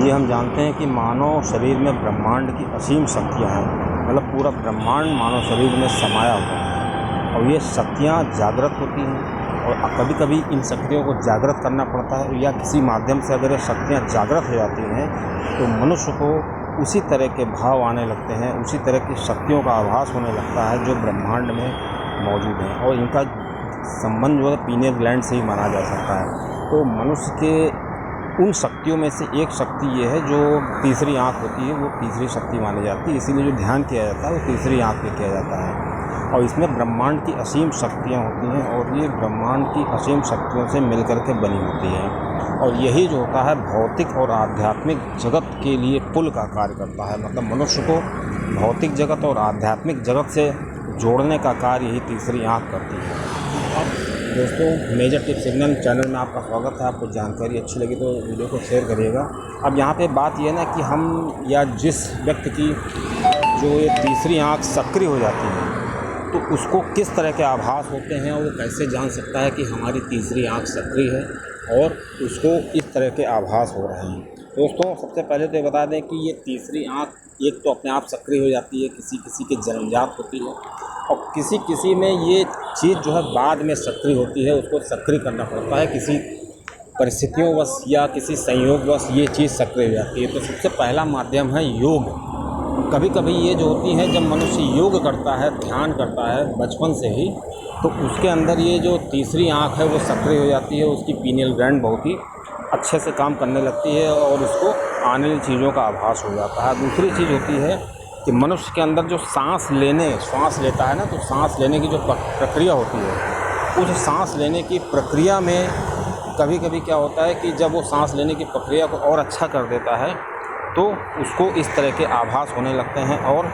ये हम जानते हैं कि मानव शरीर में ब्रह्मांड की असीम शक्तियाँ हैं। मतलब पूरा ब्रह्मांड मानव शरीर में समाया हुआ है और ये शक्तियाँ जागृत होती हैं और कभी कभी इन शक्तियों को जागृत करना पड़ता है या किसी माध्यम से अगर ये शक्तियाँ जागृत हो जाती हैं तो मनुष्य को उसी तरह के भाव आने लगते हैं, उसी तरह की शक्तियों का आभास होने लगता है जो ब्रह्मांड में मौजूद हैं और इनका संबंध जो है पीनियल ग्लैंड से ही माना जा सकता है। तो मनुष्य के उन शक्तियों में से एक शक्ति ये है जो तीसरी आँख होती है, वो तीसरी शक्ति मानी जाती है। इसीलिए जो ध्यान किया जाता है वो तीसरी आँख में किया जाता है और इसमें ब्रह्मांड की असीम शक्तियाँ होती हैं और ये ब्रह्मांड की असीम शक्तियों से मिलकर के बनी होती हैं और यही जो होता है भौतिक और आध्यात्मिक जगत के लिए पुल का कार्य करता है। मतलब मनुष्य को भौतिक जगत और आध्यात्मिक जगत से जोड़ने का कार्य यही तीसरी आँख करती है। अब दोस्तों, मेजर टिप सिग्नल चैनल में आपका स्वागत है। आपको जानकारी अच्छी लगी तो वीडियो को शेयर करिएगा। अब यहाँ पे बात ये है ना कि हम या जिस व्यक्ति की जो ये तीसरी आँख सक्रिय हो जाती है तो उसको किस तरह के आभास होते हैं और वो कैसे जान सकता है कि हमारी तीसरी आँख सक्रिय है और उसको इस तरह के आभास हो रहे हैं। दोस्तों, सबसे पहले तो ये बता दें कि ये तीसरी आँख एक तो अपने आप सक्रिय हो जाती है, किसी किसी की जन्मजात होती है और किसी किसी में ये चीज़ जो है बाद में सक्रिय होती है, उसको सक्रिय करना पड़ता है। किसी परिस्थितियों या किसी संयोगवश ये चीज़ सक्रिय हो जाती है। तो सबसे पहला माध्यम है योग। कभी कभी ये जो होती है जब मनुष्य योग करता है, ध्यान करता है बचपन से ही, तो उसके अंदर ये जो तीसरी आँख है वो सक्रिय हो जाती है। उसकी पीनियल ग्लैंड बहुत ही अच्छे से काम करने लगती है और उसको आने वाली चीज़ों का आभास हो जाता है। दूसरी चीज़ होती है कि मनुष्य के अंदर जो सांस लेता है ना, तो सांस लेने की जो प्रक्रिया होती है, उस सांस लेने की प्रक्रिया में कभी कभी क्या होता है कि जब वो सांस लेने की प्रक्रिया को और अच्छा कर देता है तो उसको इस तरह के आभास होने लगते हैं और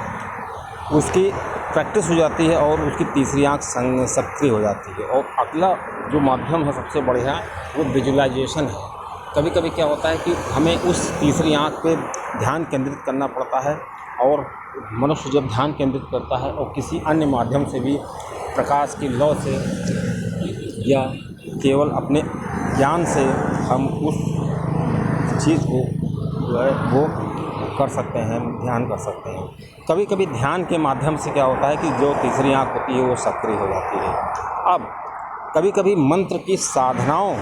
उसकी प्रैक्टिस हो जाती है और उसकी तीसरी आँख सक्रिय हो जाती है। और अगला जो माध्यम है सबसे बढ़िया वो विजुअलाइजेशन है। कभी कभी क्या होता है कि हमें उस तीसरी आँख पे ध्यान केंद्रित करना पड़ता है और मनुष्य जब ध्यान केंद्रित करता है और किसी अन्य माध्यम से भी प्रकाश की लौ से या केवल अपने ज्ञान से हम उस चीज़ को जो है वो कर सकते हैं, ध्यान कर सकते हैं। कभी कभी ध्यान के माध्यम से क्या होता है कि जो तीसरी आँख होती है वो सक्रिय हो जाती है। अब कभी कभी मंत्र की साधनाओं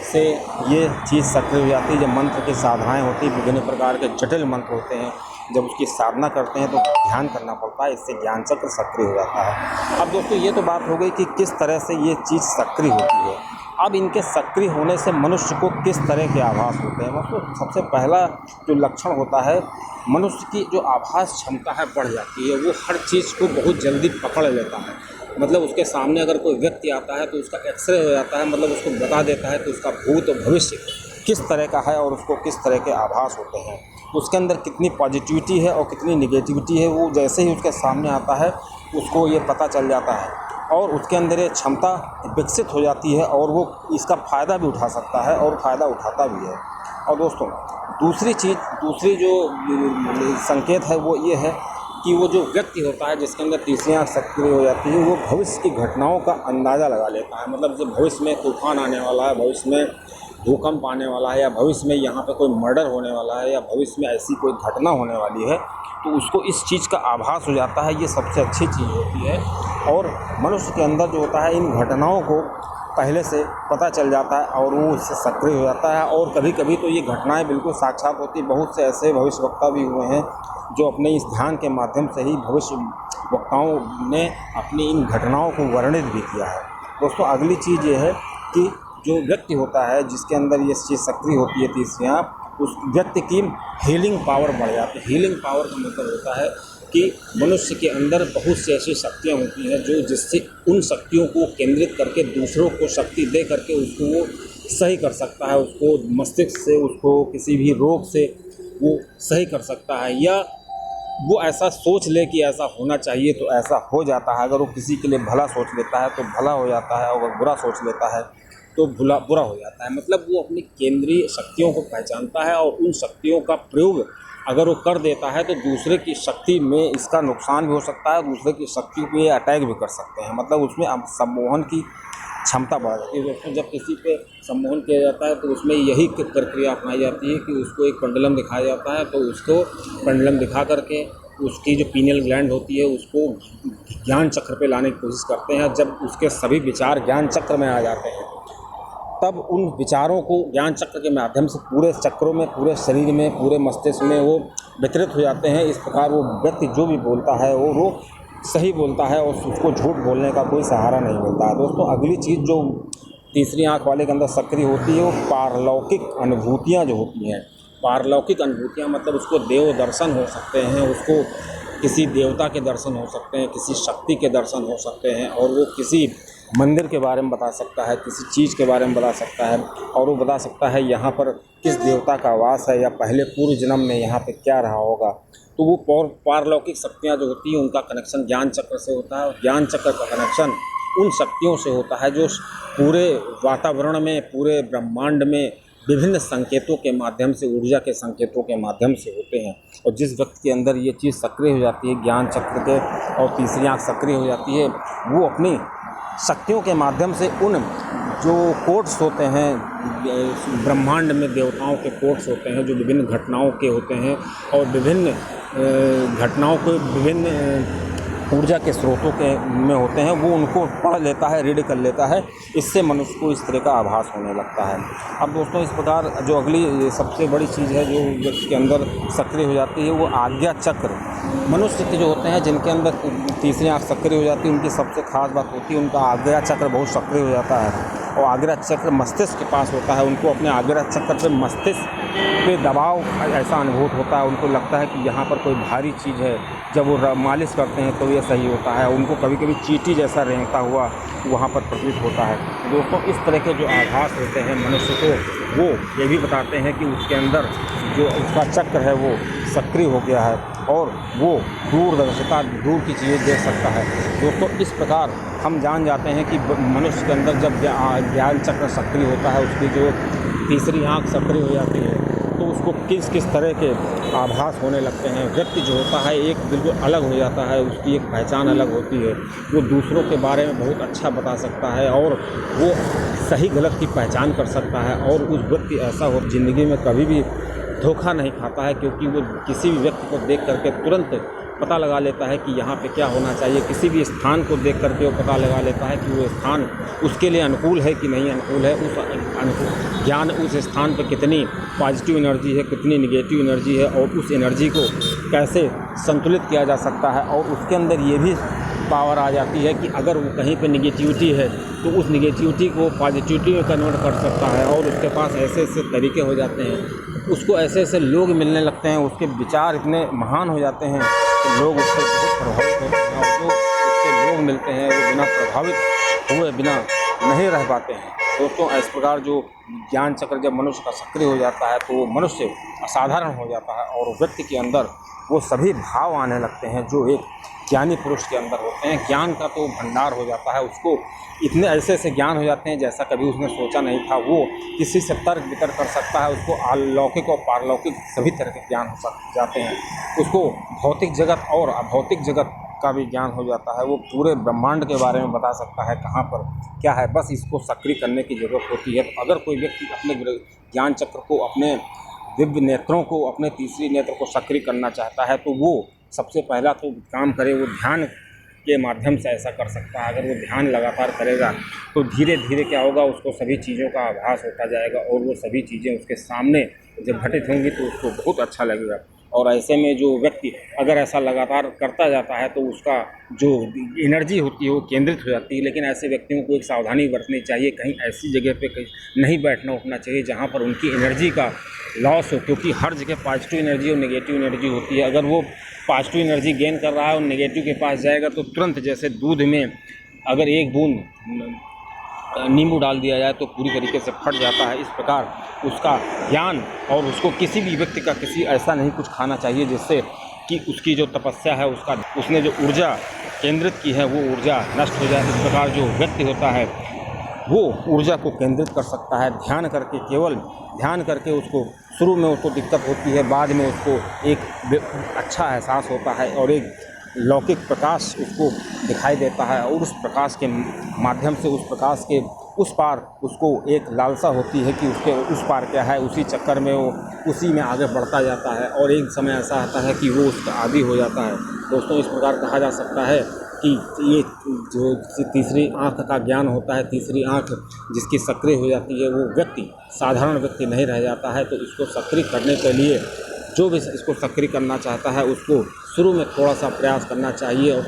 से ये चीज़ सक्रिय हो जाती है। जब मंत्र की साधनाएं होती हैं, विभिन्न प्रकार के जटिल मंत्र होते हैं, जब उसकी साधना करते हैं तो ध्यान करना पड़ता है, इससे ज्ञान चक्र सक्रिय हो जाता है। अब दोस्तों, ये तो बात हो गई कि किस तरह से ये चीज़ सक्रिय होती है। अब इनके सक्रिय होने से मनुष्य को किस तरह के आभास होते हैं। मतलब सबसे पहला जो लक्षण होता है, मनुष्य की जो आभास क्षमता है बढ़ जाती है। वो हर चीज़ को बहुत जल्दी पकड़ लेता है। मतलब उसके सामने अगर कोई व्यक्ति आता है तो उसका एक्सरे हो जाता है, मतलब उसको बता देता है कि उसका भूत और भविष्य किस तरह का है और उसको किस तरह के आभास होते हैं, उसके अंदर कितनी पॉजिटिविटी है और कितनी निगेटिविटी है, वो जैसे ही उसके सामने आता है उसको ये पता चल जाता है और उसके अंदर ये क्षमता विकसित हो जाती है और वो इसका फ़ायदा भी उठा सकता है और फ़ायदा उठाता भी है। और दोस्तों, दूसरी जो संकेत है वो ये है कि वो जो व्यक्ति होता है जिसके अंदर तीसरी आँख सक्रिय हो जाती है, वो भविष्य की घटनाओं का अंदाज़ा लगा लेता है। मतलब जब भविष्य में तूफान आने वाला है, भविष्य में भूकंप आने वाला है या भविष्य में यहाँ पे कोई मर्डर होने वाला है या भविष्य में ऐसी कोई घटना होने वाली है, तो उसको इस चीज़ का आभास हो जाता है। ये सबसे अच्छी चीज़ होती है और मनुष्य के अंदर जो होता है इन घटनाओं को पहले से पता चल जाता है और वो इससे सक्रिय हो जाता है। और कभी कभी तो ये घटनाएं बिल्कुल साक्षात होती। बहुत से ऐसे भविष्यवक्ता भी हुए हैं जो अपने इस ध्यान के माध्यम से ही भविष्यवक्ताओं ने अपनी इन घटनाओं को वर्णित भी किया है। दोस्तों, अगली चीज़ ये है कि जो व्यक्ति होता है जिसके अंदर ये चीज़ सक्रिय होती है तीसरी आँख, उस व्यक्ति की हीलिंग पावर बढ़ जाती है। हीलिंग पावर का मतलब होता है कि मनुष्य के अंदर बहुत सी ऐसी शक्तियाँ होती हैं जो जिससे उन शक्तियों को केंद्रित करके दूसरों को शक्ति दे करके उसको वो सही कर सकता है। उसको मस्तिष्क से, उसको किसी भी रोग से वो सही कर सकता है या वो ऐसा सोच ले कि ऐसा होना चाहिए तो ऐसा हो जाता है। अगर वो किसी के लिए भला सोच लेता है तो भला हो जाता है, अगर बुरा सोच लेता है तो बुरा हो जाता है। मतलब वो अपनी केंद्रीय शक्तियों को पहचानता है और उन शक्तियों का प्रयोग अगर वो कर देता है तो दूसरे की शक्ति में इसका नुकसान भी हो सकता है, दूसरे की शक्ति पे अटैक भी कर सकते हैं। मतलब उसमें सम्मोहन की क्षमता बढ़ जाती है। दोस्तों, जब किसी पे सम्मोहन किया जाता है तो उसमें यही प्रक्रिया अपनाई जाती है कि उसको एक पेंडुलम दिखाया जाता है, तो उसको पेंडुलम दिखा करके उसकी जो पीनियल ग्लैंड होती है उसको ज्ञान चक्र पे लाने की कोशिश करते हैं। जब उसके सभी विचार ज्ञान चक्र में आ जाते हैं तब उन विचारों को ज्ञान चक्र के माध्यम से पूरे चक्रों में, पूरे शरीर में, पूरे मस्तिष्क में वो वितरित हो जाते हैं। इस प्रकार वो व्यक्ति जो भी बोलता है वो सही बोलता है और उसको झूठ बोलने का कोई सहारा नहीं मिलता है। दोस्तों, अगली चीज़ जो तीसरी आँख वाले के अंदर सक्रिय होती है वो पारलौकिक अनुभूतियाँ जो होती हैं। पारलौकिक अनुभूतियाँ मतलब उसको देव दर्शन हो सकते हैं, उसको किसी देवता के दर्शन हो सकते हैं, किसी शक्ति के दर्शन हो सकते हैं, और वो किसी मंदिर के बारे में बता सकता है, किसी चीज़ के बारे में बता सकता है, और वो बता सकता है यहाँ पर किस देवता का वास है या पहले पूर्व जन्म में यहाँ पे क्या रहा होगा। तो वो पारलौकिक शक्तियाँ जो होती हैं उनका कनेक्शन ज्ञान चक्र से होता है, और ज्ञान चक्र का कनेक्शन उन शक्तियों से होता है जो पूरे वातावरण में, पूरे ब्रह्मांड में विभिन्न संकेतों के माध्यम से, ऊर्जा के संकेतों के माध्यम से होते हैं। और जिस व्यक्ति के अंदर ये चीज़ सक्रिय हो जाती है, ज्ञान चक्र के और तीसरी आँख सक्रिय हो जाती है, वो अपनी शक्तियों के माध्यम से उन जो कोड्स होते हैं ब्रह्मांड में, देवताओं के कोड्स होते हैं जो विभिन्न घटनाओं के होते हैं, और विभिन्न घटनाओं को विभिन्न ऊर्जा के स्रोतों के में होते हैं, वो उनको पढ़ लेता है, रीड कर लेता है। इससे मनुष्य को इस तरह का आभास होने लगता है। अब दोस्तों, इस प्रकार जो अगली सबसे बड़ी चीज़ है जो व्यक्ति के अंदर सक्रिय हो जाती है वो आज्ञा चक्र। मनुष्य के जो होते हैं जिनके अंदर तीसरी आँख सक्रिय हो जाती है उनकी सबसे खास बात होती है उनका आज्ञा चक्र बहुत सक्रिय हो जाता है, और आज्ञा चक्र मस्तिष्क के पास होता है। उनको अपने आज्ञा चक्र पे मस्तिष्क पे दबाव ऐसा अनुभूत होता है, उनको लगता है कि यहाँ पर कोई भारी चीज़ है। जब वो मालिश करते हैं तो ये सही होता है, उनको कभी कभी चींटी जैसा रेंगता हुआ वहाँ पर प्रतीत होता है। दोस्तों, इस तरह के जो आभास होते हैं मनुष्य को, वो ये भी बताते हैं कि उसके अंदर जो उसका चक्र है वो सक्रिय हो गया है और वो दूरदर्शिता, दूर की चीज़ें देख सकता है। दोस्तों, इस प्रकार हम जान जाते हैं कि मनुष्य के अंदर जब ज्ञान चक्र सक्रिय होता है, उसकी जो तीसरी आँख सक्रिय हो जाती है, तो उसको किस किस तरह के आभास होने लगते हैं। व्यक्ति जो होता है एक बिल्कुल अलग हो जाता है, उसकी एक पहचान अलग होती है, वो दूसरों के बारे में बहुत अच्छा बता सकता है और वो सही गलत की पहचान कर सकता है। और उस व्यक्ति ऐसा हो ज़िंदगी में कभी भी धोखा नहीं खाता है, क्योंकि वो किसी भी व्यक्ति को देख करके तुरंत पता लगा लेता है कि यहाँ पे क्या होना चाहिए। किसी भी स्थान को देख करके वो पता लगा लेता है कि वो स्थान उसके लिए अनुकूल है कि नहीं अनुकूल है। उस ज्ञान उस स्थान पर कितनी पॉजिटिव एनर्जी है, कितनी निगेटिव एनर्जी है, और उस एनर्जी को कैसे संतुलित किया जा सकता है। और उसके अंदर ये भी पावर आ जाती है कि अगर वो कहीं पे निगेटिविटी है तो उस निगेटिविटी को पॉजिटिविटी में कन्वर्ट कर सकता है। और उसके पास ऐसे ऐसे तरीके हो जाते हैं, उसको ऐसे ऐसे लोग मिलने लगते हैं, उसके विचार इतने महान हो जाते हैं कि लोग उससे बहुत प्रभावित होते हैं, और जो उससे लोग मिलते हैं वो बिना प्रभावित हुए बिना नहीं रह पाते हैं। दोस्तों, इस प्रकार जो ज्ञान चक्र जब मनुष्य का सक्रिय हो जाता है तो वो मनुष्य असाधारण हो जाता है, और व्यक्ति के अंदर वो सभी भाव आने लगते हैं जो एक ज्ञानी पुरुष के अंदर होते हैं। ज्ञान का तो भंडार हो जाता है, उसको इतने ऐसे ऐसे ज्ञान हो जाते हैं जैसा कभी उसने सोचा नहीं था। वो किसी से तर्क वितर्क कर सकता है, उसको अलौकिक और पारलौकिक सभी तरह के ज्ञान हो जाते हैं। उसको भौतिक जगत और अभौतिक जगत का भी ज्ञान हो जाता है। वो पूरे ब्रह्मांड के बारे में बता सकता है कहाँ पर क्या है, बस इसको सक्रिय करने की ज़रूरत होती है। तो अगर कोई व्यक्ति अपने ज्ञान चक्र को, अपने दिव्य नेत्रों को, अपने तीसरी नेत्र को सक्रिय करना चाहता है तो वो सबसे पहला तो काम करे, वो ध्यान के माध्यम से ऐसा कर सकता है। अगर वो ध्यान लगातार करेगा तो धीरे धीरे क्या होगा, उसको सभी चीज़ों का आभास होता जाएगा, और वो सभी चीज़ें उसके सामने जब घटित होंगी तो उसको बहुत अच्छा लगेगा। और ऐसे में जो व्यक्ति अगर ऐसा लगातार करता जाता है तो उसका जो एनर्जी होती है वो केंद्रित हो जाती है। लेकिन ऐसे व्यक्तियों को एक सावधानी बरतनी चाहिए, कहीं ऐसी जगह पे कहीं नहीं बैठना उठना चाहिए जहाँ पर उनकी एनर्जी का लॉस हो, क्योंकि हर जगह पॉजिटिव एनर्जी और नेगेटिव एनर्जी होती है। अगर वो पॉजिटिव एनर्जी गेन कर रहा है और नेगेटिव के पास जाएगा तो तुरंत, जैसे दूध में अगर एक बूंद नींबू डाल दिया जाए तो पूरी तरीके से फट जाता है, इस प्रकार उसका ज्ञान, और उसको किसी भी व्यक्ति का किसी ऐसा नहीं कुछ खाना चाहिए जिससे कि उसकी जो तपस्या है, उसका उसने जो ऊर्जा केंद्रित की है वो ऊर्जा नष्ट हो जाए। इस प्रकार जो व्यक्ति होता है वो ऊर्जा को केंद्रित कर सकता है ध्यान करके। केवल ध्यान करके उसको शुरू में उसको दिक्कत होती है, बाद में उसको एक अच्छा एहसास होता है और एक लौकिक प्रकाश उसको दिखाई देता है, और उस प्रकाश के माध्यम से, उस प्रकाश के उस पार उसको एक लालसा होती है कि उसके उस पार क्या है, उसी चक्कर में वो उसी में आगे बढ़ता जाता है और एक समय ऐसा आता है कि वो उसका आदी हो जाता है। दोस्तों, इस प्रकार कहा जा सकता है कि ये जो तीसरी आँख का ज्ञान होता है, तीसरी आँख जिसकी सक्रिय हो जाती है, वो व्यक्ति साधारण व्यक्ति नहीं रह जाता है। तो इसको सक्रिय करने के लिए जो भी इसको सक्रिय करना चाहता है उसको शुरू में थोड़ा सा प्रयास करना चाहिए और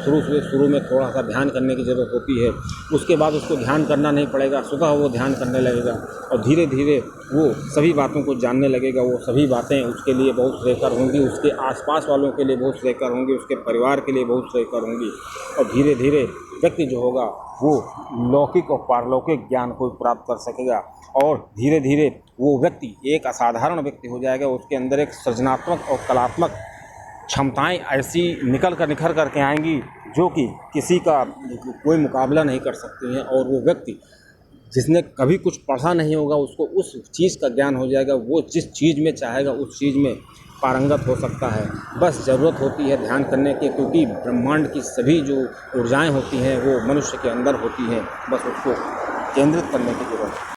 शुरू में थोड़ा सा ध्यान करने की ज़रूरत होती है। उसके बाद उसको ध्यान करना नहीं पड़ेगा, स्वतः वो ध्यान करने लगेगा और धीरे धीरे वो सभी बातों को जानने लगेगा। वो सभी बातें उसके लिए बहुत श्रेयकर होंगी, उसके आसपास वालों के लिए बहुत श्रेयकर होंगी, उसके परिवार के लिए बहुत श्रेयकर होंगी और धीरे धीरे व्यक्ति जो होगा वो लौकिक और पारलौकिक ज्ञान को प्राप्त कर सकेगा और धीरे धीरे वो व्यक्ति एक असाधारण व्यक्ति हो जाएगा। उसके अंदर एक सृजनात्मक और कलात्मक क्षमताएं ऐसी निखर करके आएंगी जो कि किसी का कोई मुकाबला नहीं कर सकती हैं और वो व्यक्ति जिसने कभी कुछ पढ़ा नहीं होगा उसको उस चीज़ का ज्ञान हो जाएगा। वो जिस चीज़ में चाहेगा उस चीज़ में पारंगत हो सकता है। बस ज़रूरत होती है ध्यान करने की, क्योंकि ब्रह्मांड की सभी जो ऊर्जाएं होती हैं वो मनुष्य के अंदर होती हैं। बस उसको केंद्रित करने की ज़रूरत है।